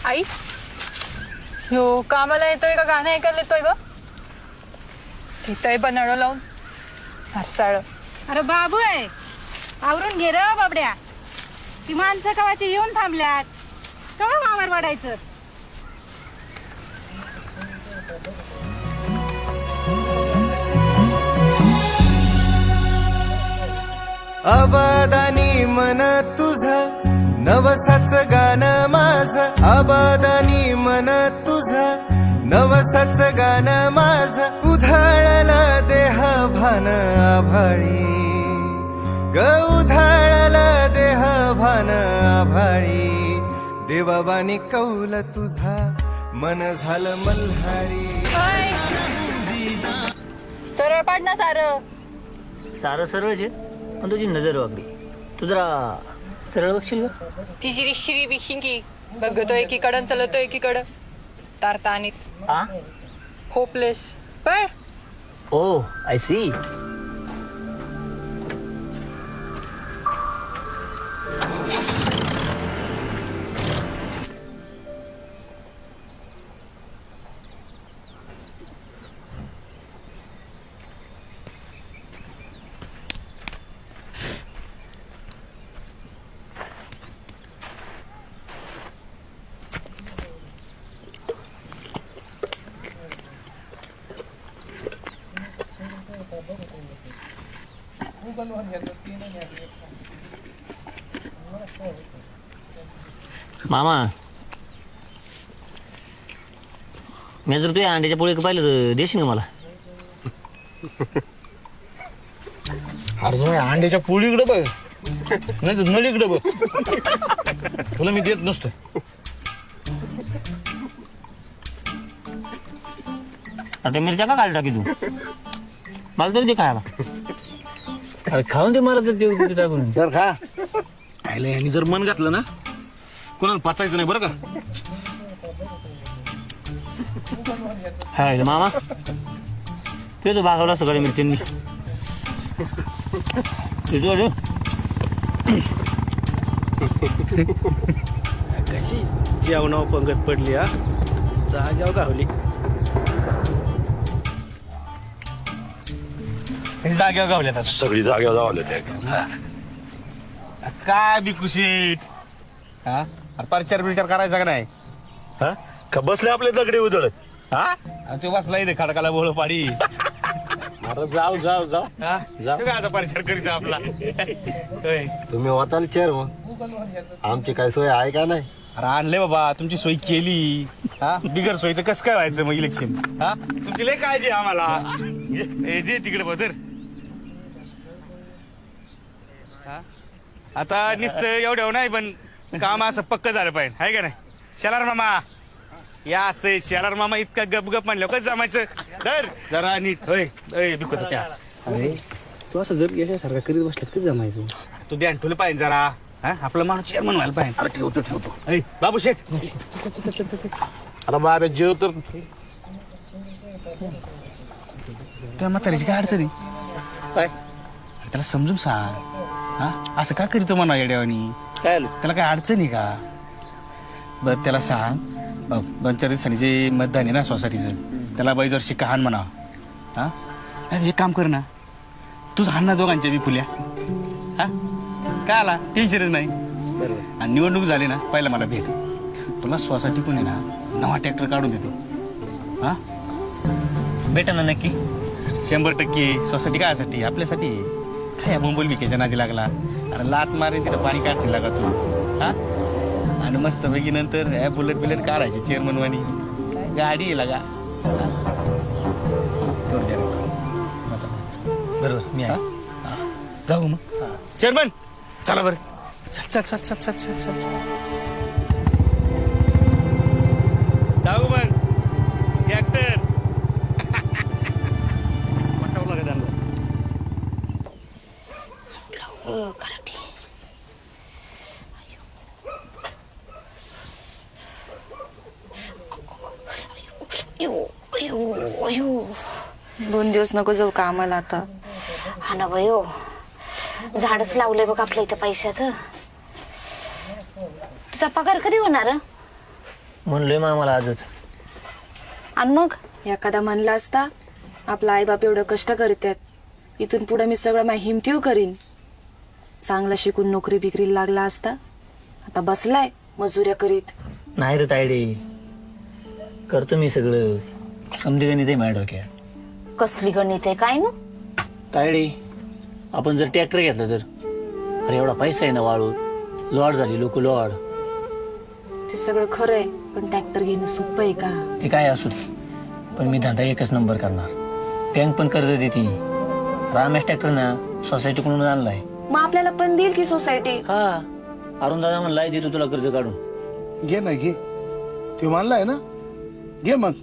आई ह्यो कामाला येतोय का गाणं ऐकायला येतोय ग? तिथंय बनवलं लावून हरसाळ. अरे बाबू आहे आवरून घे र बाबड्या. ती माणसं कवाची येऊन थांबल्यात. कवा मामार वाढायचं. अबादानी मन तुझं नवसाच गाणं माझं. अबादानी मन तुझं नवसाच गाणं माझं. उधाळलं देह भान आभाळी ग. उधाळलं देह भान आभाळी. देवाबानी कौल तुझा मन झालं मल्हारी. सरळ पाड ना सारं. सारं सरळच आहे पण तुझी नजर वागली. तू जरा सरळ बघशील का? ती श्री बिशिंगी बघतोय एकीकडं चलतोय एकीकडं. तारतानीत होपलेस पण ओ आय सी. मामा मी जर तुझ्या अंड्याच्या पोळी पाहिलं तर देशील का मला? अरे तुझ्या अंड्याच्या पोळीकडे बघ नाही तर नळीकडे बघ. तुला मी देत नसतो. आता मिरच्या का काढ टाकी तू? मला तरी ते खायला. अरे खाऊन दे मला तर ते टाकून. तर खा. आयला यांनी जर मन घातलं ना कोणाला पाचायचं नाही बरं का. हाय मामा तू तो भागवला सगळ्या मिरच्यांनी. कशी जेवणावर पंगत पडली हा. जाग्यावर गावली. जाग्यावर गावल्यात सगळी जागेवर जावले ते. काय बिकू शेट हा. प्रचार बिचार करायचा का नाही? हा का बसले आपले दगडी उजळत. हा आणि तो बसला इथे खडकाला बोळ पाडी. अरे जाऊ जाऊ जाऊ. हा काय प्रचार करीत आपला. तुम्ही होताल चेअर मग आमची काय सोय आहे का नाही? अरे आणले बाबा तुमची सोय केली. हा बिगर सोयीचं कसं काय व्हायचं मग इलेक्शन. हा तुमची लय काळजी आहे आम्हाला. जे तिकडे बदर. आता नुसतं एवढं नाही पण काम असं पक्क झालं पाहिजे आहे का नाही. शेलार मामा या असं शेलार मामा इतका गपगप म्हणलं कसं जमायचं. धर जरा नीट होय बिकत त्या. अरे तू असं जर गेल्यासारखं करीत बसला तर जमायचं. तू ध्यान ठेवलं पाहिजे जरा. हा आपला माणूस चेअरमन व्हायला पाहिजे. अरे ठेवतो. बाबू शेठ अरे बाबा जेव तर. त्या म्हातारीची काय अडचणी काय त्याला समजून सांग. हा असं का करीतो म्हणा येड्यावानी. काय त्याला काय अडचण आहे का? बरं त्याला सांग 2-4 दिवसांनी जे मतदान आहे ना सोसायटीचं त्याला बाईजवर शिक्का हाण म्हणा. हा नाही एक काम कर ना तूच हाण ना दोघांच्या बी फुल्या. हा काय आला टेन्शनच नाही. बरोबर. आणि निवडणूक झाली ना पहिला मला भेट. तुला सोसायटी कोण आहे ना नवा ट्रॅक्टर काढून देतो. हा भेटा ना नक्की. 100% सोसायटी कायसाठी आपल्यासाठी. काय बोंबल बिकेच्या नादी लागला. अरे लाच मारेन तिथं पाणी काढशील लागा तू. हा आणि मस्त पैकी नंतर बुलेट बिलेट काढायची चेअरमन वाणी. गाडी आहे लागा. बरोबर मी आहे. जाऊ मग चेअरमन चला बरं. चल चल चल चल चल चल चल जाऊ मग ट्रॅक्टर. पटवलं का त्यांना. दोन दिवस नको जाऊ कामाला आता. हा ना भयो झाडच लावलंय बघ आपल्या इथं पैशाचं. तुझा पगार कधी होणार? म्हणलोय मामाला आजच. आणि मग एखादा म्हणला असता आपला आईबाप एवढं कष्ट करीत इथून पुढे मी सगळं माझ्या हिमतीव करीन. चांगला शिकून नोकरी बिकरी लागला असता. आता बसलाय मजुऱ्या करीत. नाही रे तायडे, करतो मी सगळं. समजे गणित आहे माझ्या डोक्यात. कसली गणित आहे काय ना. तायडे, आपण जर ट्रॅक्टर घेतला तर अरे एवढा पैसा आहे ना, वाळू लॉड झाली, लोक लॉड. ते सगळं खरं आहे, पण ट्रॅक्टर घेणं सोपं आहे का? ते काय असू दे, पण मी धंदा एकच नंबर करणार. बँक पण कर्ज देते. रामेश ट्रॅक्टर ना सोसायटीकडून आणलाय. मग आपल्याला पण देईल की सोसायटी? हा, अरुण दादा म्हणलाय देतो तुला कर्ज काढून. घे ना घे, ते मानलाय ना, घे मग.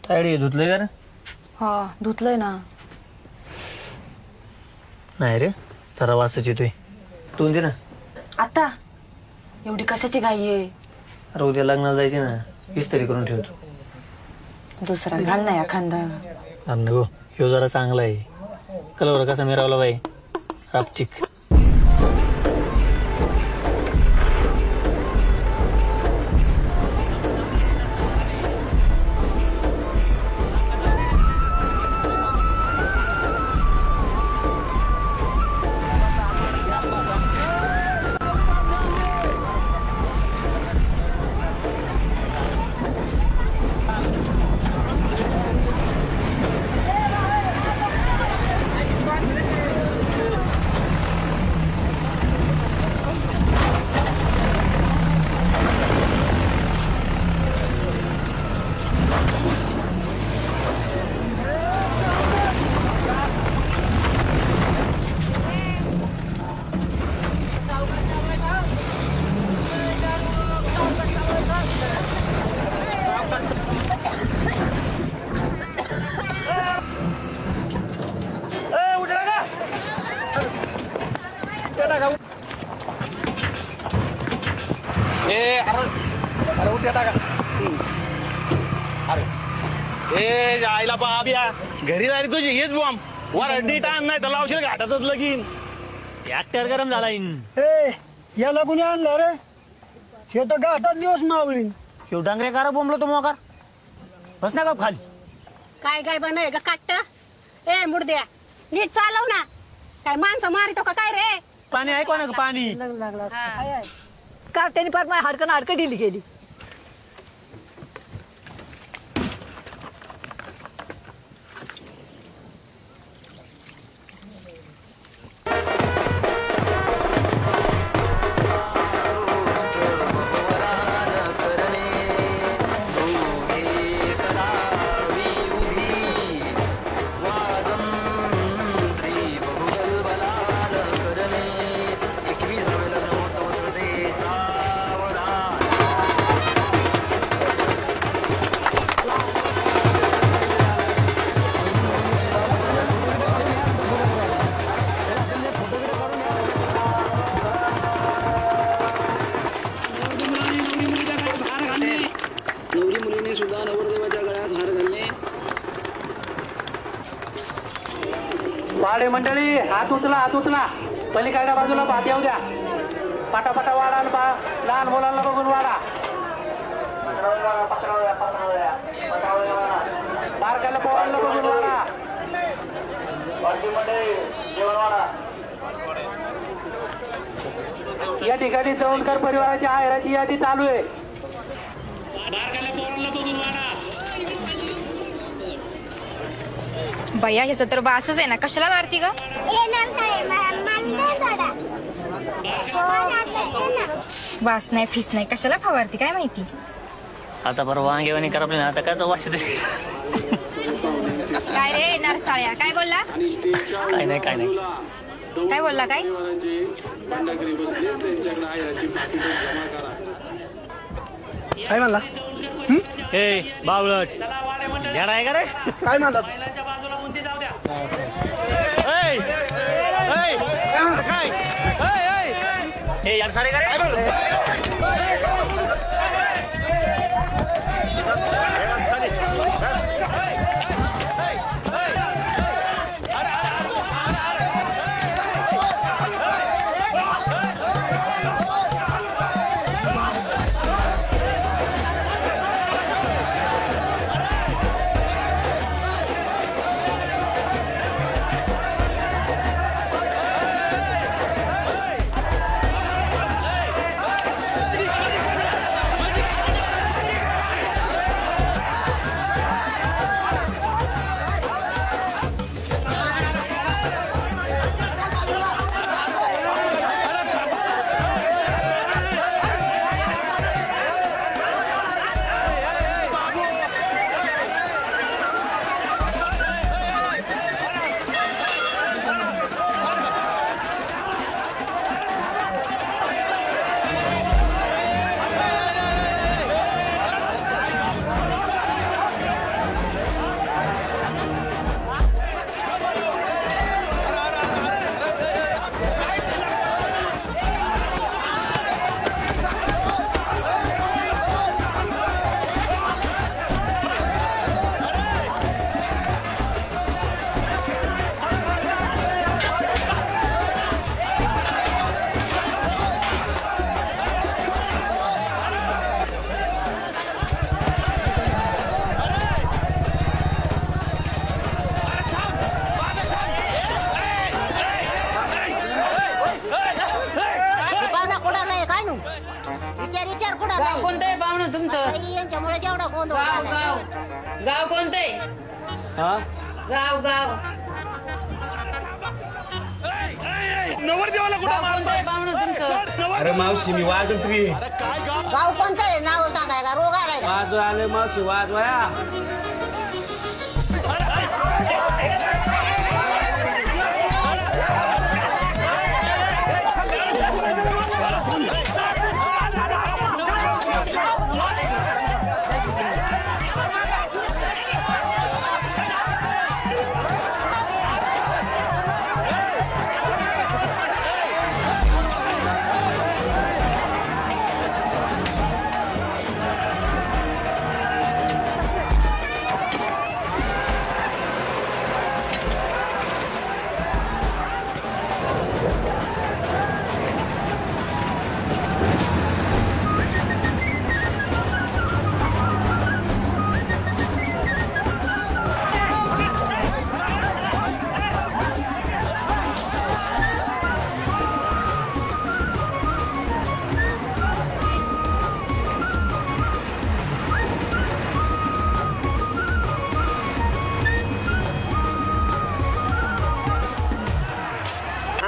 तायडे धुतलंय का रे? हा धुतलंय ना. नाही रे, जरा वासच येतोय. तू दे ना. आता एवढी कशाची घाई आहे? अरे उद्या लग्नाला जायचे ना, इस्त्री करून ठेवतो. दुसरा घाल ना एखादा. अरे नको, ह्यो जरा चांगला आहे. कलवर कसा मिरावला बाई, रापचिक. आईला बाब्या घरी जायला तुझी हेच बॉम्ब वर अड्डी टाण नाही तर लावशील घाटातच लगीन. ट्रॅक्टर गरम झाला इन. याला कुणी आणलं रे? हे तर घाटात दिवस मावळीन. ह्यो डांगरे कार बोंबलो तो मोकार. बस ना का खाली. काय काय बनाय का काट ए मुडद्या नीट चालव ना. काय माणसं मारितो का काय रे? पाणी ऐकवा ना पाणी. कार्ट्याने पार माझ्या हाडकं ढिली गेली. वाडे मंडळी हात उचला. पलीकडच्या बाजूला भात येऊ द्या. पटापटा वाडा लहान मुलांना बघून वाडा. बारकाला पोरांना बघून वाडा. या ठिकाणी दौंडकर परिवाराच्या आहेराची यादी चालू आहे. भैया ह्याचं तर बासच आहे ना, कशाला मारती ग? वास नाही फीस नाही, कशाला फवारती काय माहिती. आता बरं वांगेवानी करपले ना, आता काय वास येतोय. काय रे नरसाळ्या, काय बोलला? काय नाही काय बोलला काय? काय म्हणला? ए बावळट येडा आहे का रे? काय म्हणला? ए यार सारे का रे? गाव गाव गाव कोणते गाव गाव नवरदेवाला कुठं गाव कोणतं आहे पाहुणं तुमचं? अरे मावशी मी वाजंत्री गाव कोणतं आहे नाव सांगाय का रोग आलाय का? वाजवा आले मावशी वाजवाया.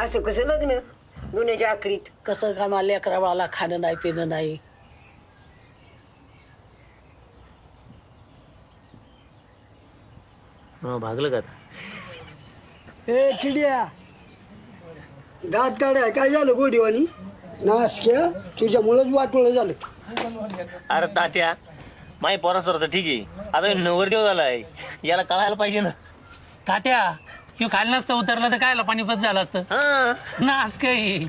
असं कसं लग्न गुन्ह्याच्या आखरीत कसं काय मला लेकरा बाळाला खाणं नाही पिणं नाही. भागलं का आता? ए चिडिया दात काढाय काय झालं गोडीवानी नासक्या तुझ्यामुळंच वाटोळं झालं. अरे तात्या माही पोरासवर तर ठीक आहे, आता नवरदेव झालाय, याला कळायला पाहिजे ना. तात्या ह्यो खाली नसतं उतरलं तर कायला पाणीपत झालं असतं हा नास काही.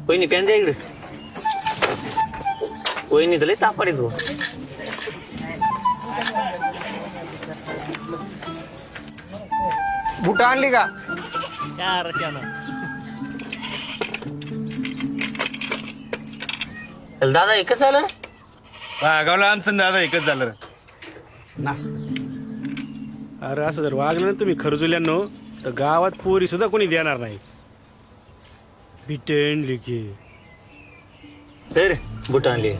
वहिनी पॅन द्या इकडे. वहिनी तर लय तापड आहे तू. बुट आणली का? या रशियानं दादा एकच झालं. गावला आमचं दादा एकच झालं रे. नास अरे असं जर वागलं ना तुम्ही खरजुल्यांनो तर गावात पोरी सुद्धा कोणी देणार नाही. बिटेन लिखी तर बुट आणली.